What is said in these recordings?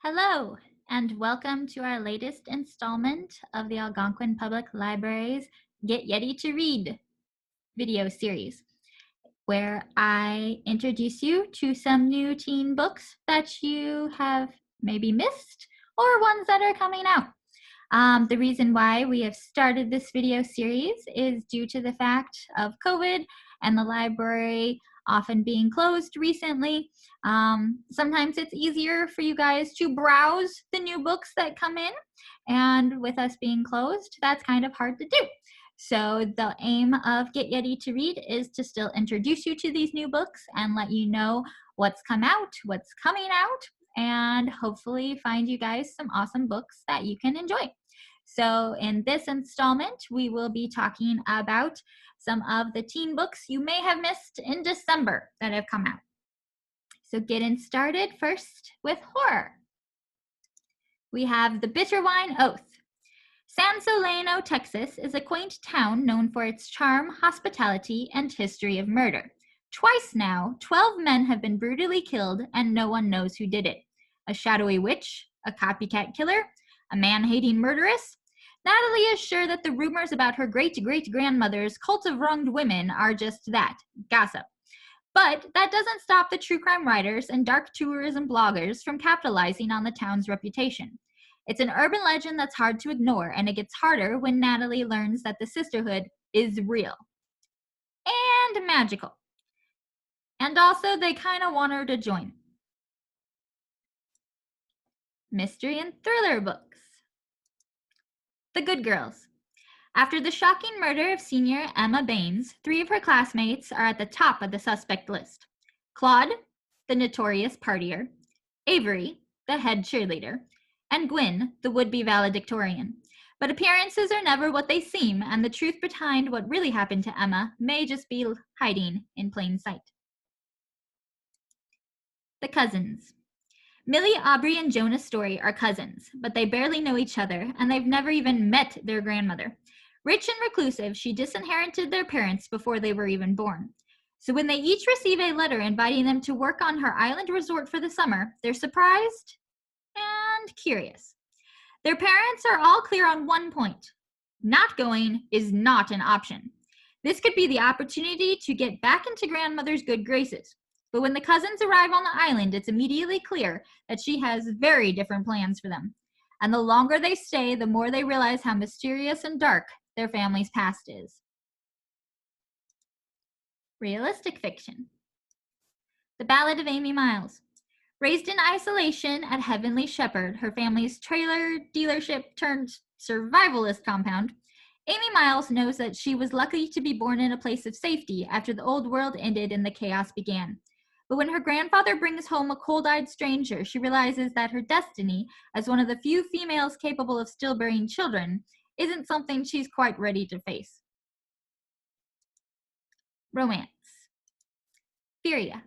Hello, and welcome to our latest installment of the Algonquin Public Library's Get Ready to Read video series, where I introduce you to some new teen books that you have maybe missed or ones that are coming out. The reason why we have started this video series is due to the fact of COVID and the library often being closed recently. Sometimes it's easier for you guys to browse the new books that come in, and with us being closed, that's kind of hard to do. So the aim of Get Ready to Read is to still introduce you to these new books and let you know what's come out, what's coming out, and hopefully find you guys some awesome books that you can enjoy. So in this installment, we will be talking about some of the teen books you may have missed in December that have come out. So getting started first with horror. We have The Bitter Wine Oath. San Solano, Texas is a quaint town known for its charm, hospitality, and history of murder. Twice now, 12 men have been brutally killed and no one knows who did it. A shadowy witch, a copycat killer, a man-hating murderess? Natalie is sure that the rumors about her great-great-grandmother's cult of wronged women are just that, gossip. But that doesn't stop the true crime writers and dark tourism bloggers from capitalizing on the town's reputation. It's an urban legend that's hard to ignore, and it gets harder when Natalie learns that the sisterhood is real and magical. And also, they kind of want her to join. Mystery and thriller books. The Good Girls. After the shocking murder of senior Emma Baines, 3 of her classmates are at the top of the suspect list. Claude, the notorious partier, Avery, the head cheerleader, and Gwyn, the would-be valedictorian. But appearances are never what they seem, and the truth behind what really happened to Emma may just be hiding in plain sight. The Cousins. Millie, Aubrey, and Jonah Story are cousins, but they barely know each other, and they've never even met their grandmother. Rich and reclusive, she disinherited their parents before they were even born. So when they each receive a letter inviting them to work on her island resort for the summer, they're surprised and curious. Their parents are all clear on one point. Not going is not an option. This could be the opportunity to get back into grandmother's good graces. But when the cousins arrive on the island, it's immediately clear that she has very different plans for them. And the longer they stay, the more they realize how mysterious and dark their family's past is. Realistic fiction. The Ballad of Amy Miles. Raised in isolation at Heavenly Shepherd, her family's trailer dealership turned survivalist compound, Amy Miles knows that she was lucky to be born in a place of safety after the old world ended and the chaos began. But when her grandfather brings home a cold-eyed stranger, she realizes that her destiny, as one of the few females capable of stillbearing children, isn't something she's quite ready to face. Romance. Furia.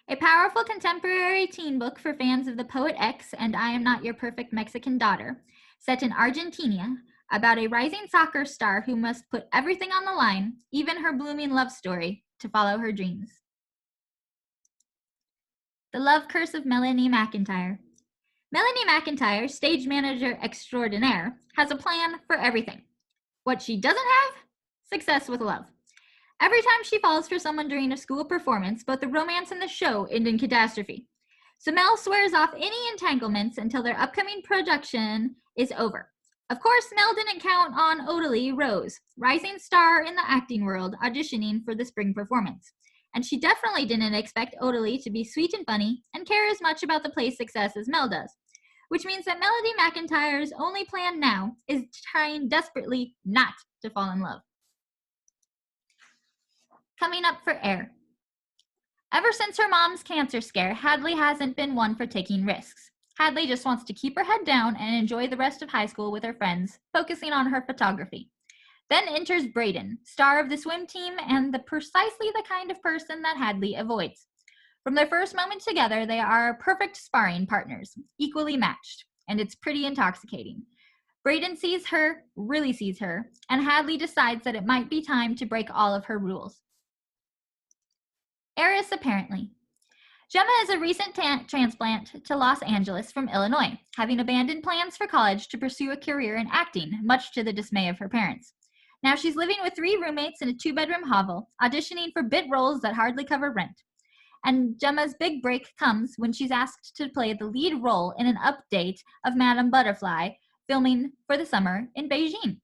A powerful contemporary teen book for fans of the Poet X and I Am Not Your Perfect Mexican Daughter, set in Argentina, about a rising soccer star who must put everything on the line, even her blooming love story, to follow her dreams. The Love Curse of Melanie McIntyre. Melanie McIntyre, stage manager extraordinaire, has a plan for everything. What she doesn't have? Success with love. Every time she falls for someone during a school performance, both the romance and the show end in catastrophe. So Mel swears off any entanglements until their upcoming production is over. Of course, Mel didn't count on Odalie Rose, rising star in the acting world, auditioning for the spring performance. And she definitely didn't expect Odalie to be sweet and funny and care as much about the play's success as Mel does. Which means that Melanie McIntyre's only plan now is trying desperately not to fall in love. Coming up for air. Ever since her mom's cancer scare, Hadley hasn't been one for taking risks. Hadley just wants to keep her head down and enjoy the rest of high school with her friends, focusing on her photography. Then enters Brayden, star of the swim team and precisely the kind of person that Hadley avoids. From their first moment together, they are perfect sparring partners, equally matched, and it's pretty intoxicating. Brayden really sees her, and Hadley decides that it might be time to break all of her rules. Heiress apparently. Gemma is a recent transplant to Los Angeles from Illinois, having abandoned plans for college to pursue a career in acting, much to the dismay of her parents. Now she's living with 3 roommates in a 2-bedroom hovel, auditioning for bit roles that hardly cover rent. And Gemma's big break comes when she's asked to play the lead role in an update of Madame Butterfly, filming for the summer in Beijing.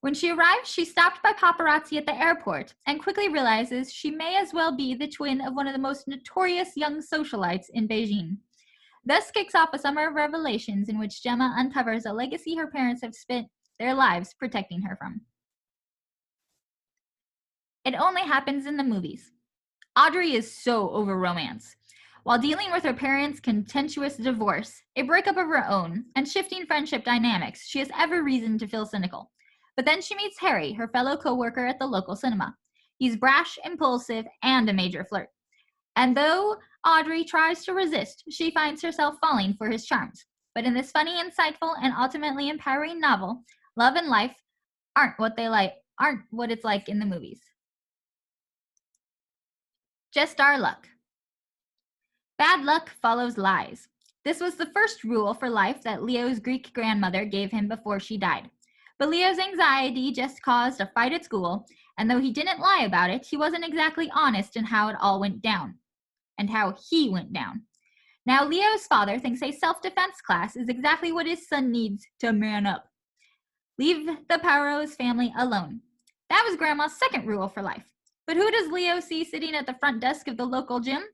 When she arrives, she's stopped by paparazzi at the airport and quickly realizes she may as well be the twin of one of the most notorious young socialites in Beijing. Thus kicks off a summer of revelations in which Gemma uncovers a legacy her parents have spent their lives protecting her from. It only happens in the movies. Audrey is so over romance. While dealing with her parents' contentious divorce, a breakup of her own, and shifting friendship dynamics, she has every reason to feel cynical. But then she meets Harry, her fellow co-worker at the local cinema. He's brash, impulsive, and a major flirt. And though Audrey tries to resist, she finds herself falling for his charms. But in this funny, insightful, and ultimately empowering novel, love and life aren't what it's like in the movies. Just our luck. Bad luck follows lies. This was the first rule for life that Leo's Greek grandmother gave him before she died. But Leo's anxiety just caused a fight at school, and though he didn't lie about it, he wasn't exactly honest in how it all went down, and how he went down. Now Leo's father thinks a self-defense class is exactly what his son needs to man up. Leave the Parros family alone. That was Grandma's second rule for life. But who does Leo see sitting at the front desk of the local gym?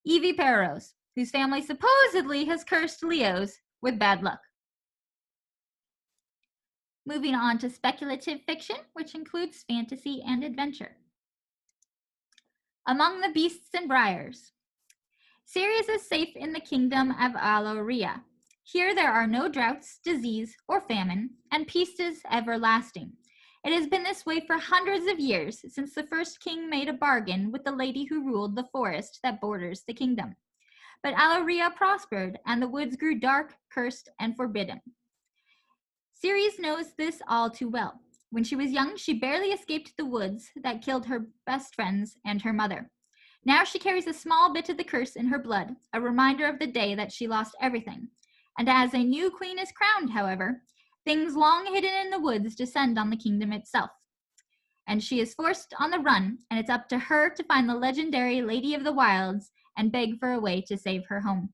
Evie Parros, whose family supposedly has cursed Leo's with bad luck. Moving on to speculative fiction, which includes fantasy and adventure. Among the Beasts and Briars. Sirius is safe in the kingdom of Aloria. Here there are no droughts, disease, or famine, and peace is everlasting. It has been this way for hundreds of years, since the first king made a bargain with the lady who ruled the forest that borders the kingdom. But Aloria prospered, and the woods grew dark, cursed, and forbidden. Sirius knows this all too well. When she was young, she barely escaped the woods that killed her best friends and her mother. Now she carries a small bit of the curse in her blood, a reminder of the day that she lost everything. And as a new queen is crowned, however, things long hidden in the woods descend on the kingdom itself. And she is forced on the run, and it's up to her to find the legendary Lady of the Wilds and beg for a way to save her home.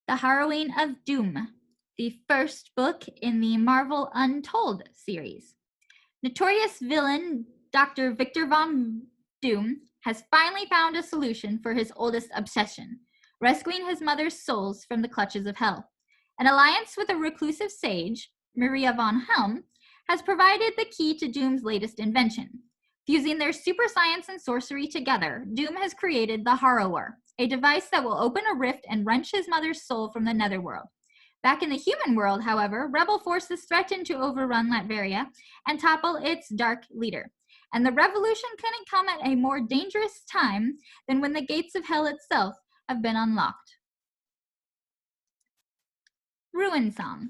The Harrowing of Doom, the first book in the Marvel Untold series. Notorious villain Dr. Victor Von Doom has finally found a solution for his oldest obsession, rescuing his mother's souls from the clutches of hell. An alliance with a reclusive sage, Maria von Helm, has provided the key to Doom's latest invention. Fusing their super science and sorcery together, Doom has created the Harrower, a device that will open a rift and wrench his mother's soul from the netherworld. Back in the human world, however, rebel forces threaten to overrun Latveria and topple its dark leader. And the revolution couldn't come at a more dangerous time than when the gates of hell itself have been unlocked. Ruin Song.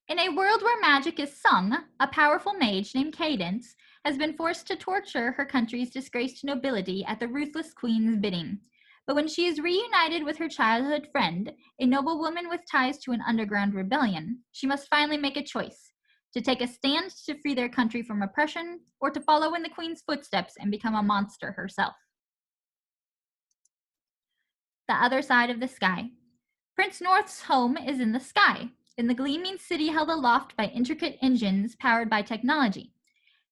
In a world where magic is sung, a powerful mage named Cadence has been forced to torture her country's disgraced nobility at the ruthless queen's bidding. But when she is reunited with her childhood friend, a noblewoman with ties to an underground rebellion, she must finally make a choice: to take a stand to free their country from oppression, or to follow in the queen's footsteps and become a monster herself. The Other Side of the Sky. Prince North's home is in the sky, in the gleaming city held aloft by intricate engines powered by technology.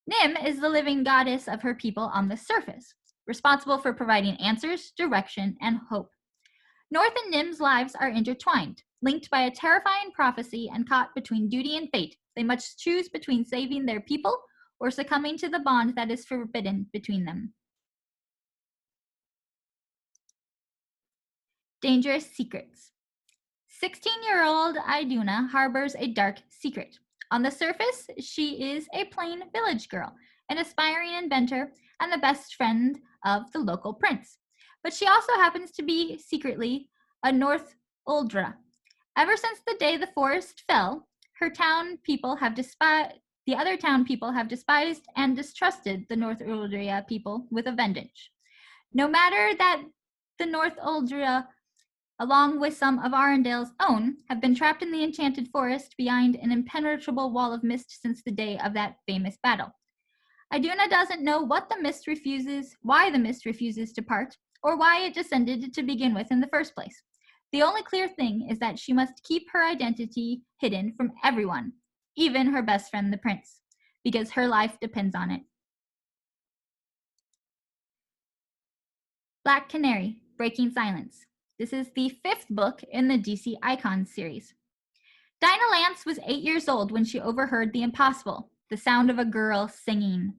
Nim is the living goddess of her people on the surface, responsible for providing answers, direction, and hope. North and Nim's lives are intertwined, linked by a terrifying prophecy, and caught between duty and fate. They must choose between saving their people or succumbing to the bond that is forbidden between them. Dangerous Secrets. 16-year-old Iduna harbors a dark secret. On the surface, she is a plain village girl, an aspiring inventor, and the best friend of the local prince. But she also happens to be secretly a North Uldra. Ever since the day the forest fell, her town people have The other town people have despised and distrusted the North Uldria people with a vengeance. No matter that the North Uldria, along with some of Arundel's own, have been trapped in the enchanted forest behind an impenetrable wall of mist since the day of that famous battle. Iduna doesn't know why the mist refuses to part, or why it descended to begin with in the first place. The only clear thing is that she must keep her identity hidden from everyone, even her best friend the prince, because her life depends on it. Black Canary, Breaking Silence. This is the 5th book in the DC Icons series. Dinah Lance was 8 years old when she overheard the impossible, the sound of a girl singing.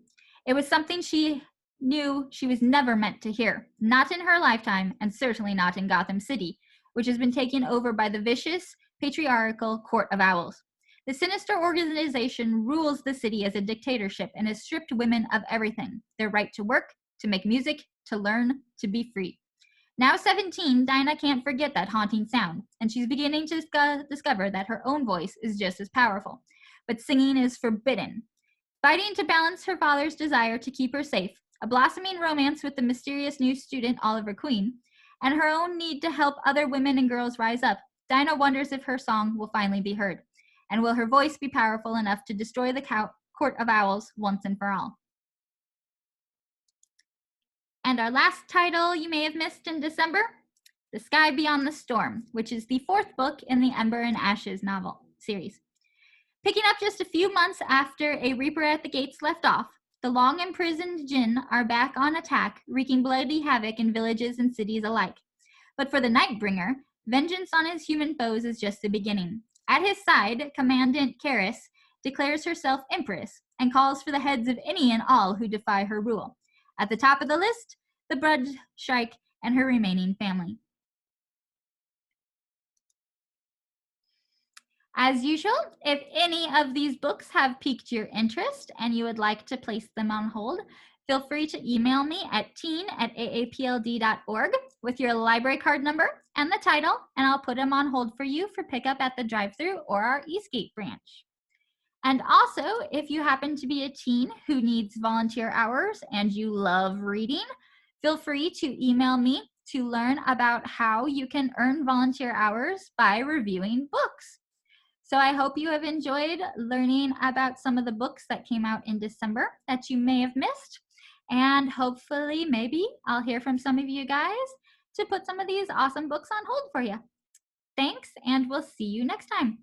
It was something she knew she was never meant to hear, not in her lifetime, and certainly not in Gotham City, which has been taken over by the vicious, patriarchal Court of Owls. The sinister organization rules the city as a dictatorship and has stripped women of everything: their right to work, to make music, to learn, to be free. Now 17, Dinah can't forget that haunting sound, and she's beginning to discover that her own voice is just as powerful. But singing is forbidden. Fighting to balance her father's desire to keep her safe, a blossoming romance with the mysterious new student Oliver Queen, and her own need to help other women and girls rise up, Dinah wonders if her song will finally be heard, and will her voice be powerful enough to destroy the Court of Owls once and for all. And our last title you may have missed in December, The Sky Beyond the Storm, which is the 4th book in the Ember and Ashes novel series. Picking up just a few months after A Reaper at the Gates left off, the long-imprisoned Jinn are back on attack, wreaking bloody havoc in villages and cities alike. But for the Nightbringer, vengeance on his human foes is just the beginning. At his side, Commandant Karis declares herself Empress and calls for the heads of any and all who defy her rule. At the top of the list, the Blood Shrike and her remaining family. As usual, if any of these books have piqued your interest and you would like to place them on hold, feel free to email me at teen@aapld.org with your library card number and the title, and I'll put them on hold for you for pickup at the drive-thru or our Eastgate branch. And also, if you happen to be a teen who needs volunteer hours and you love reading, feel free to email me to learn about how you can earn volunteer hours by reviewing books. So I hope you have enjoyed learning about some of the books that came out in December that you may have missed. And hopefully, maybe I'll hear from some of you guys to put some of these awesome books on hold for you. Thanks, and we'll see you next time.